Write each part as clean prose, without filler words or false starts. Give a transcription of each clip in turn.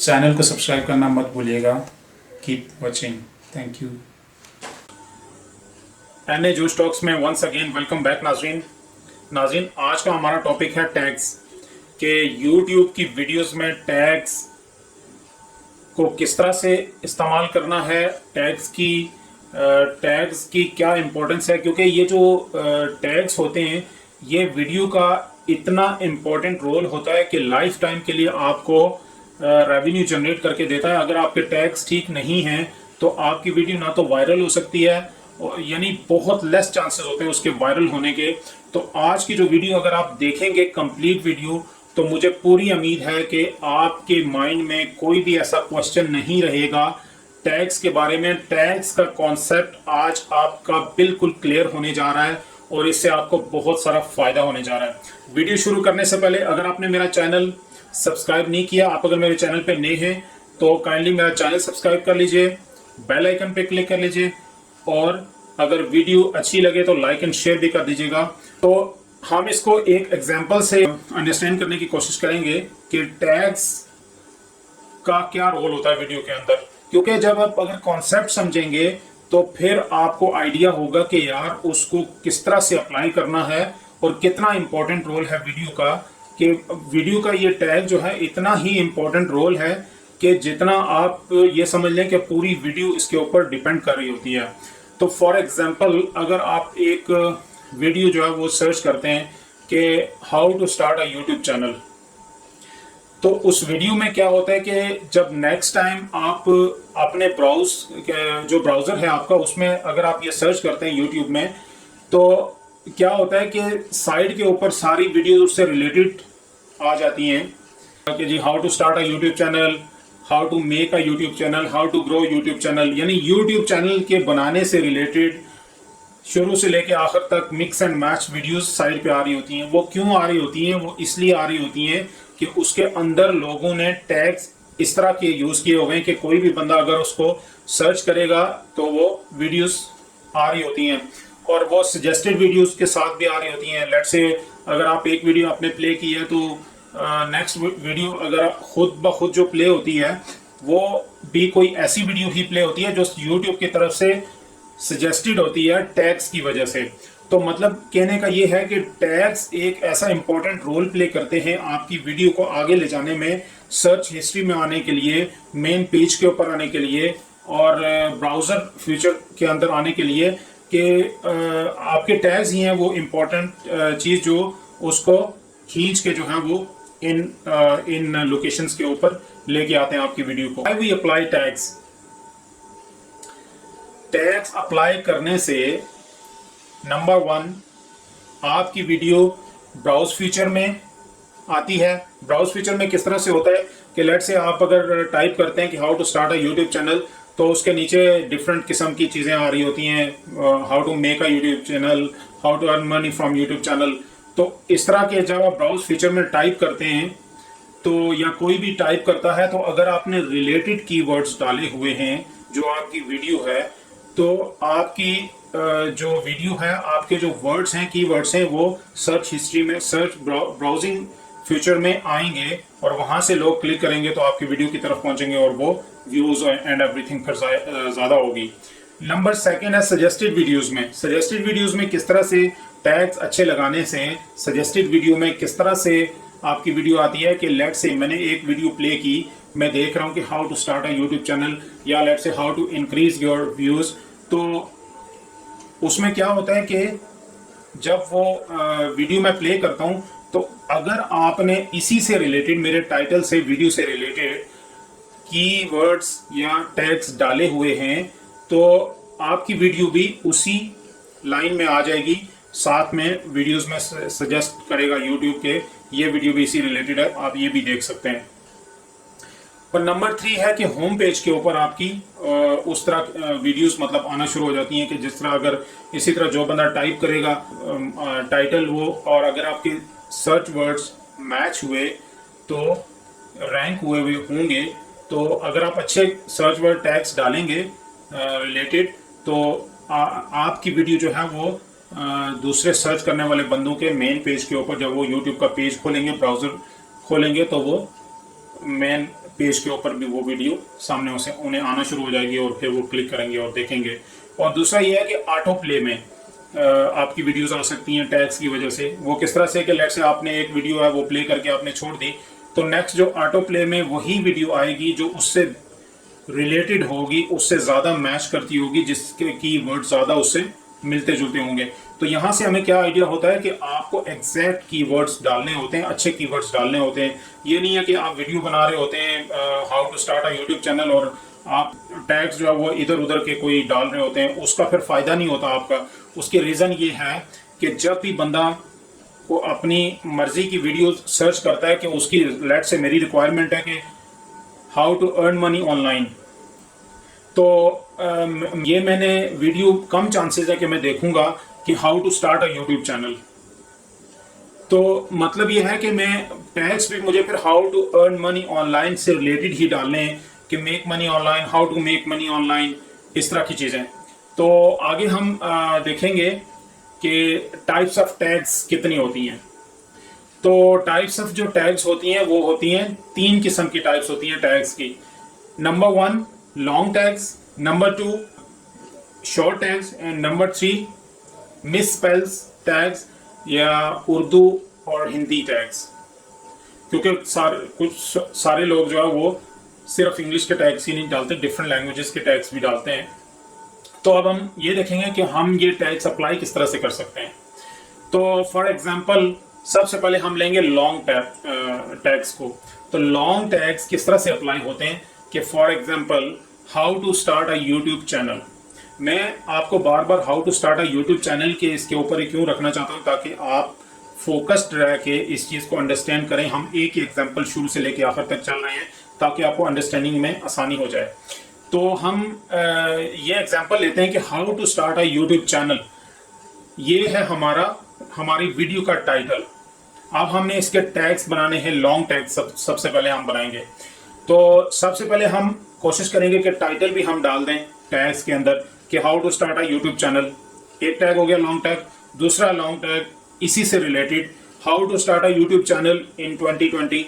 Channel को subscribe करना मत भूलिएगा। Keep watching. Thank you. NA juice talks में वंस अगेन वेलकम बैक नाज़रीन, आज का हमारा टॉपिक है टैग्स के यूट्यूब की वीडियोस में टैग्स को किस तरह से इस्तेमाल करना है, टैग्स की क्या इम्पोर्टेंस है, क्योंकि ये जो टैग्स होते हैं ये वीडियो का इतना इम्पोर्टेंट रोल होता है कि लाइफ टाइम के लिए आपको रेवेन्यू जनरेट करके देता है। अगर आपके टैग्स ठीक नहीं हैं तो आपकी वीडियो ना तो वायरल हो सकती है, यानी बहुत लेस चांसेस होते हैं उसके वायरल होने के। तो आज की जो वीडियो अगर आप देखेंगे कंप्लीट वीडियो, तो मुझे पूरी उम्मीद है कि आपके माइंड में कोई भी ऐसा क्वेश्चन नहीं रहेगा टैग्स के बारे में। टैग्स का कॉन्सेप्ट आज आपका बिल्कुल क्लियर होने जा रहा है और इससे आपको बहुत सारा फायदा होने जा रहा है। वीडियो शुरू करने से पहले अगर आपने मेरा चैनल सब्सक्राइब नहीं किया, आप अगर मेरे चैनल पे नए हैं तो काइंडली मेरा चैनल सब्सक्राइब कर लीजिए, बेल आइकन पे क्लिक कर लीजिए और अगर वीडियो अच्छी लगे तो लाइक एंड शेयर भी कर दीजिएगा। तो हम इसको एक एग्जांपल से अंडरस्टैंड करने की कोशिश करेंगे कि टैग्स का क्या रोल होता है वीडियो के अंदर, क्योंकि जब आप अगर कॉन्सेप्ट समझेंगे तो फिर आपको आइडिया होगा कि यार उसको किस तरह से अप्लाई करना है और कितना इंपॉर्टेंट रोल है वीडियो का। कि वीडियो का ये टैग जो है इतना ही इंपॉर्टेंट रोल है कि जितना आप ये समझ लें कि पूरी वीडियो इसके ऊपर डिपेंड कर रही होती है। तो फॉर एग्जांपल अगर आप एक वीडियो जो है वो सर्च करते हैं कि how to start a YouTube channel, तो उस वीडियो में क्या होता है कि जब नेक्स्ट टाइम आप अपने जो ब्राउज़र है आपका, उसमें अगर आप ये सर्च करते हैं यूट्यूब में, तो क्या होता है कि साइड के ऊपर सारी वीडियो उससे रिलेटेड आ जाती हैं कि जी how to start a YouTube channel, how to make a YouTube channel, how to grow YouTube channel, यानी यूट्यूब चैनल के बनाने से रिलेटेड शुरू से लेके आखिर तक mix and match videos side पे आ रही होती हैं। वो क्यों आ रही होती हैं? वो इसलिए आ रही होती हैं कि उसके अंदर लोगों ने टैग्स इस तरह के यूज़ किए हुए हैं कि कोई भी बंदा अगर उसको सर्च करेगा तो वो वीडियोस आ रही होती हैं और वो सजेस्टेड वीडियोस के साथ भी आ रही होती हैं। लेट्स से अगर आप एक वीडियो आपने प्ले की है तो नेक्स्ट वीडियो अगर खुद ब खुद जो प्ले होती है वो भी कोई ऐसी वीडियो ही प्ले होती है जो यूट्यूब की तरफ से सजेस्टेड होती है टैग्स की वजह से। तो मतलब कहने का ये है कि टैग्स एक ऐसा इंपॉर्टेंट रोल प्ले करते हैं आपकी वीडियो को आगे ले जाने में, सर्च हिस्ट्री में आने के लिए, मेन पेज के ऊपर आने के लिए और ब्राउज़र फ्यूचर के अंदर आने के लिए, कि आपके टैग्स ही हैं वो इम्पोर्टेंट चीज़ जो उसको खींच के जो है वो इन लोकेशंस के ऊपर लेके आते हैं आपकी वीडियो को। We apply tags. Tags apply करने से नंबर 1, आपकी वीडियो ब्राउज फीचर में आती है। ब्राउज फीचर में किस तरह से होता है कि लेट से आप अगर टाइप करते हैं कि how to start a YouTube channel, तो उसके नीचे डिफरेंट किस्म की चीज़ें आ रही होती हैं, how to make a YouTube channel, how to earn money from YouTube channel. तो इस तरह के जब आप ब्राउज फीचर में टाइप करते हैं तो या कोई भी टाइप करता है, तो अगर आपने रिलेटेड कीवर्ड्स डाले हुए हैं जो आपकी वीडियो है, तो आपकी जो वीडियो है, आपके जो वर्ड्स हैं, कीवर्ड्स हैं, वो सर्च हिस्ट्री में, सर्च ब्राउजिंग फ्यूचर में आएंगे और वहां से लोग क्लिक करेंगे तो आपकी वीडियो की तरफ पहुंचेंगे और वो व्यूज एंड एवरीथिंग फिर ज़्यादा होगी। नंबर 2 है सजेस्टेड वीडियोस में। सजेस्टेड वीडियोस में किस तरह से टैग्स अच्छे लगाने से सजेस्टेड वीडियो में किस तरह से आपकी वीडियो आती है कि लेट से मैंने एक वीडियो प्ले की, मैं देख रहा हूँ कि how to start a YouTube channel या let say how to increase your views. तो उसमें क्या होता है कि जब वो वीडियो मैं प्ले करता हूँ, तो अगर आपने इसी से रिलेटेड, मेरे टाइटल से, वीडियो से रिलेटेड कीवर्ड्स या टैग्स डाले हुए हैं, तो आपकी वीडियो भी उसी लाइन में आ जाएगी। साथ में वीडियोस में सजेस्ट करेगा यूट्यूब के ये वीडियो भी इसी रिलेटेड है, आप ये भी देख सकते हैं। और नंबर 3 है कि होम पेज के ऊपर आपकी उस तरह वीडियोस मतलब आना शुरू हो जाती हैं कि जिस तरह अगर इसी तरह जो बंदा टाइप करेगा टाइटल वो, और अगर आपके सर्च वर्ड्स मैच हुए तो रैंक हुए होंगे, तो अगर आप अच्छे सर्च वर्ड टैग्स डालेंगे रिलेटेड, तो आपकी वीडियो जो है वो दूसरे सर्च करने वाले बंदों के मेन पेज के ऊपर, जब वो यूट्यूब का पेज खोलेंगे, ब्राउज़र खोलेंगे, तो वो मेन पेज के ऊपर भी वो वीडियो सामने उसे उन्हें आना शुरू हो जाएगी और फिर वो क्लिक करेंगे और देखेंगे। और दूसरा ये है कि ऑटो प्ले में आपकी वीडियोस आ सकती हैं टैग्स की वजह से। वो किस तरह से कि लेट्स से आपने एक वीडियो है वो प्ले करके आपने छोड़ दी, तो नेक्स्ट जो ऑटो प्ले में वही वीडियो आएगी जो उससे रिलेटेड होगी, उससे ज़्यादा मैच करती होगी, जिसके कीवर्ड ज़्यादा उससे मिलते जुलते होंगे। तो यहाँ से हमें क्या आइडिया होता है कि आपको एग्जैक्ट कीवर्ड्स डालने होते हैं, अच्छे कीवर्ड्स डालने होते हैं। ये नहीं है कि आप वीडियो बना रहे होते हैं how to start a YouTube channel और आप टैग्स जो है वो इधर उधर के कोई डाल रहे होते हैं, उसका फिर फ़ायदा नहीं होता आपका। उसके रीज़न ये है कि जब भी बंदा को अपनी मर्जी की वीडियो सर्च करता है कि उसकी लेट से मेरी रिक्वायरमेंट है कि how to earn money online, तो ये मैंने वीडियो कम चांसेस है कि मैं देखूंगा कि how to start a YouTube channel. तो मतलब ये है कि मैं टैग्स भी मुझे फिर how to earn money online से रिलेटेड ही डालने हैं कि make money online, how to make money online, इस तरह की चीज़ें। तो आगे हम देखेंगे कि टाइप्स ऑफ टैग्स कितनी होती हैं। तो टाइप्स ऑफ जो टैग्स होती हैं वो होती हैं 3 किस्म की टाइप्स होती हैं टैग्स की। Number 1 long tags, number 2 short tags and number 3 misspells tags या उर्दू और हिंदी टैग्स। क्योंकि कुछ सारे लोग जो है वो सिर्फ इंग्लिश के टैग्स ही नहीं डालते, डिफरेंट लैंग्वेजेस के टैग्स भी डालते हैं। तो अब हम ये देखेंगे कि हम ये टैग्स अप्लाई किस तरह से कर सकते हैं। तो फॉर एग्जांपल सबसे पहले हम लेंगे लॉन्ग टैग्स को। तो लॉन्ग टैग्स किस तरह से अप्लाई होते हैं कि for example how to start a YouTube channel. मैं आपको बार बार how to start a YouTube channel के इसके ऊपर ही क्यों रखना चाहता हूँ, ताकि आप फोकस्ड रह के इस चीज़ को अंडरस्टैंड करें। हम एक ही एग्जांपल शुरू से लेके आखिर तक चल रहे हैं ताकि आपको अंडरस्टैंडिंग में आसानी हो जाए। तो हम ये एग्जांपल लेते हैं कि how to start a YouTube channel. ये है हमारी वीडियो का टाइटल। अब हमने इसके टैग्स बनाने हैं, लॉन्ग टैग्स सबसे पहले हम बनाएंगे। तो सबसे पहले हम कोशिश करेंगे कि टाइटल भी हम डाल दें टैग्स के अंदर कि how to start a YouTube channel. एक टैग हो गया लॉन्ग टैग। दूसरा लॉन्ग टैग इसी से related how to start a YouTube channel in 2020,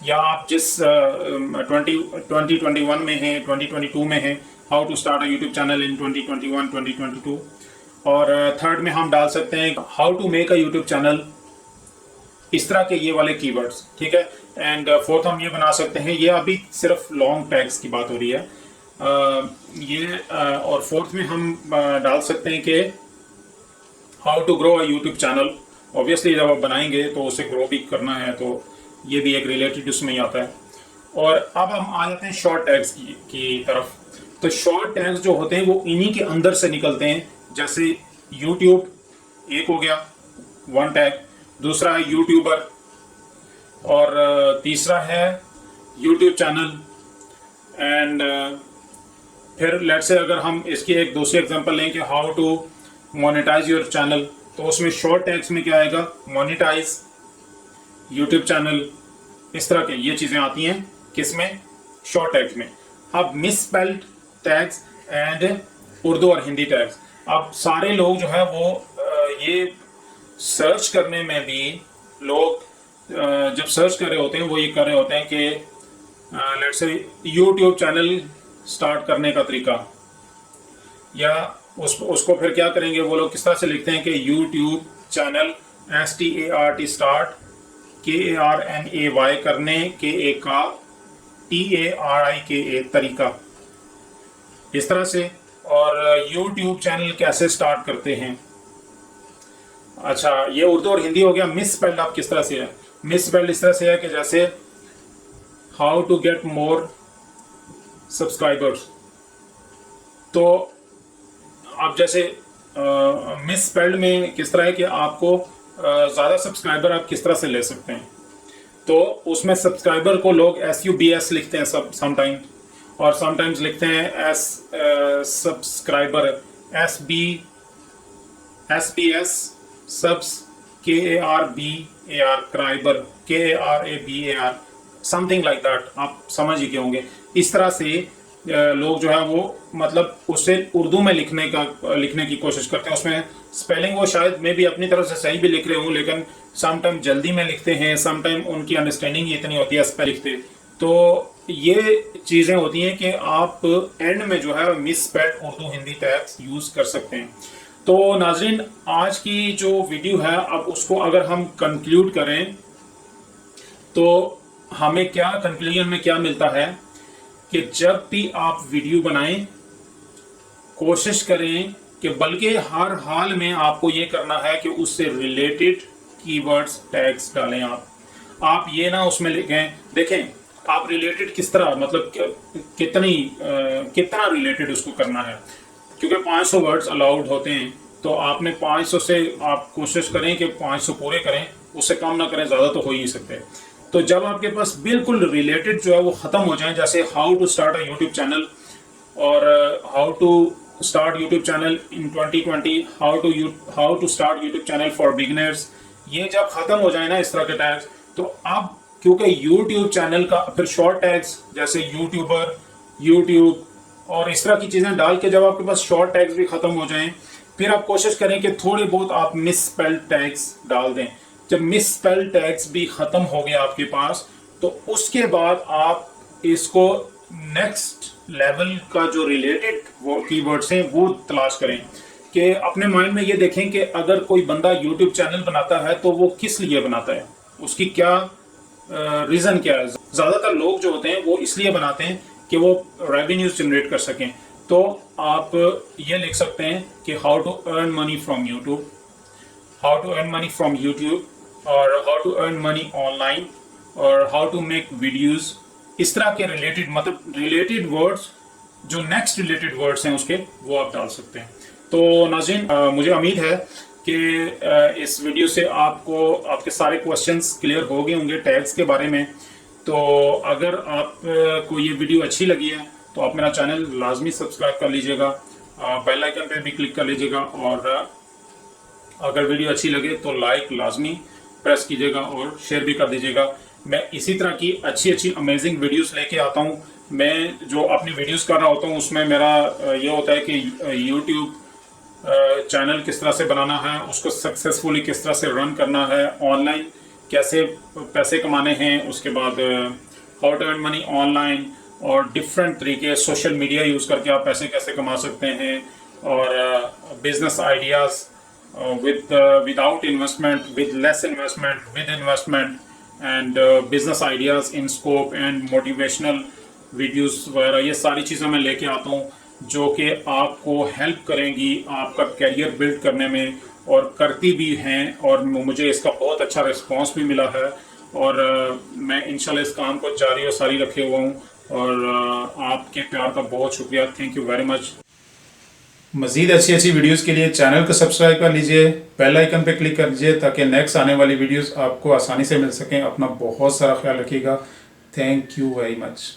या आप जिस 2021 में हैं, 2022 में हैं, how to start a YouTube channel in 2021 2022। और थर्ड में हम डाल सकते हैं how to make a YouTube channel, इस तरह के ये वाले कीवर्ड्स, ठीक है। एंड फोर्थ हम ये बना सकते हैं, ये अभी सिर्फ लॉन्ग टैग्स की बात हो रही है, और फोर्थ में हम डाल सकते हैं कि how to grow a YouTube channel. Obviously जब आप बनाएंगे तो उसे ग्रो भी करना है, तो ये भी एक रिलेटेड उसमें ही आता है। और अब हम आ जाते हैं शॉर्ट टैग्स की तरफ। तो शॉर्ट टैग्स जो होते हैं वो इन्हीं के अंदर से निकलते हैं। जैसे यूट्यूब एक हो गया वन टैग, दूसरा है यूट्यूबर, और तीसरा है यूट्यूब चैनल। एंड फिर लेट्स से अगर हम इसकी एक दूसरी एग्जांपल लें कि how to monetise your channel, तो उसमें शॉर्ट टैग्स में क्या आएगा, मोनेटाइज यूट्यूब चैनल, इस तरह के ये चीज़ें आती हैं किसमें, शॉर्ट टैग्स में। अब मिसस्पेल्ड टैग्स एंड उर्दू और हिंदी टैग्स। अब सारे लोग जो है वो ये सर्च करने में भी लोग जब सर्च कर रहे होते हैं वो ये कर रहे होते हैं कि let's say YouTube channel start करने का तरीका, या उसको फिर क्या करेंगे वो लोग किस तरह से लिखते हैं कि YouTube channel START start KARNAY करने KA का TARIKA तरीका, इस तरह से। और यूट्यूब चैनल कैसे स्टार्ट करते हैं। अच्छा, ये उर्दू और हिंदी हो गया। मिसस्पेल्ड आप किस तरह से है, मिसस्पेल्ड इस तरह से है कि जैसे how to get more subscribers. तो आप जैसे मिसस्पेल्ड में किस तरह है कि आपको ज़्यादा सब्सक्राइबर आप किस तरह से ले सकते हैं। तो उसमें सब्सक्राइबर को लोग SUBS लिखते हैं समटाइम, और समटाइम्स लिखते हैं subscriber SBS subs KARBAR क्राइबर KARABAR something like that, आप समझ ही गए होंगे। इस तरह से लोग जो है वो मतलब उससे उर्दू में लिखने की कोशिश करते हैं। उसमें स्पेलिंग वो शायद मैं भी अपनी तरफ से सही भी लिख रहे हूँ, लेकिन समटाइम जल्दी में लिखते हैं, समटाइम उनकी अंडरस्टैंडिंग ही इतनी होती है स्पेल लिखते, तो ये चीज़ें होती हैं कि आप एंड में जो है miss spelled Urdu Hindi tags use कर सकते हैं। तो नाजरीन, आज की जो वीडियो है, अब उसको अगर हम कंक्लूड करें तो हमें क्या कंक्लूजन में क्या मिलता है कि जब भी आप वीडियो बनाएं, कोशिश करें कि बल्कि हर हाल में आपको ये करना है कि उससे रिलेटेड कीवर्ड्स टैग्स डालें। आप ये ना उसमें लिखें, देखें आप रिलेटेड किस तरह, मतलब कितना रिलेटेड उसको करना है, क्योंकि 500 वर्ड्स अलाउड होते हैं। तो आपने 500 से आप कोशिश करें कि 500 पूरे करें, उससे कम ना करें, ज़्यादा तो हो ही नहीं सकते। तो जब आपके पास बिल्कुल रिलेटेड जो है वो ख़त्म हो जाए, जैसे how to start a YouTube channel और how to start YouTube channel in 2020, how to start YouTube channel for beginners, ये जब ख़त्म हो जाए ना इस तरह के टैग्स, तो अब क्योंकि यूट्यूब चैनल का फिर शॉर्ट टैग्स जैसे यूट्यूबर, यूट्यूब और इस तरह की चीज़ें डाल के जब आपके पास शॉर्ट टैग्स भी ख़त्म हो जाएं, फिर आप कोशिश करें कि थोड़े बहुत आप मिस स्पेल्ड टैग्स डाल दें। जब मिस स्पेल्ड टैग्स भी ख़त्म हो गया आपके पास, तो उसके बाद आप इसको नेक्स्ट लेवल का जो रिलेटेड वो कीवर्ड्स हैं वो तलाश करें। कि अपने माइंड में ये देखें कि अगर कोई बंदा यूट्यूब चैनल बनाता है तो वो किस लिए बनाता है, उसकी क्या रीज़न क्या है। ज़्यादातर लोग जो होते हैं वो इसलिए बनाते हैं कि वो रेवेन्यूज जनरेट कर सकें। तो आप ये लिख सकते हैं कि how to earn money from YouTube, how to earn money from YouTube, और how to earn money online, और हाउ टू मेक वीडियोस। इस तरह के रिलेटेड, मतलब रिलेटेड वर्ड्स, जो नेक्स्ट रिलेटेड वर्ड्स हैं उसके, वो आप डाल सकते हैं। तो नाज़रीन, मुझे उम्मीद है कि इस वीडियो से आपको आपके सारे क्वेश्चंस क्लियर हो गए होंगे टैग्स के बारे में। तो अगर आपको ये वीडियो अच्छी लगी है तो आप मेरा चैनल लाजमी सब्सक्राइब कर लीजिएगा, बेल आइकन पे भी क्लिक कर लीजिएगा, और अगर वीडियो अच्छी लगे तो लाइक लाजमी प्रेस कीजिएगा और शेयर भी कर दीजिएगा। मैं इसी तरह की अच्छी अमेजिंग वीडियोस लेके आता हूँ। मैं जो अपनी वीडियोस कर रहा होता हूँ उसमें मेरा ये होता है कि यूट्यूब चैनल किस तरह से बनाना है, उसको सक्सेसफुली किस तरह से रन करना है, ऑनलाइन कैसे पैसे कमाने हैं, उसके बाद how to earn money online, और डिफरेंट तरीके सोशल मीडिया यूज़ करके आप पैसे कैसे कमा सकते हैं, और business ideas without investment, with less investment, with investment, and business ideas in scope and motivational videos वगैरह, ये सारी चीज़ें मैं लेके आता हूँ जो कि आपको हेल्प करेंगी आपका करियर बिल्ड करने में, और करती भी हैं, और मुझे इसका बहुत अच्छा रिस्पांस भी मिला है, और मैं इंशाल्लाह इस काम को जारी और सारी रखे हुआ हूँ, और आपके प्यार का बहुत शुक्रिया। Thank you very much. मज़ीद अच्छी वीडियोस के लिए चैनल को सब्सक्राइब कर लीजिए, बेल आइकन पे क्लिक कर दीजिए ताकि नेक्स्ट आने वाली वीडियोस आपको आसानी से मिल सकें। अपना बहुत सारा ख्याल रखिएगा। Thank you very much.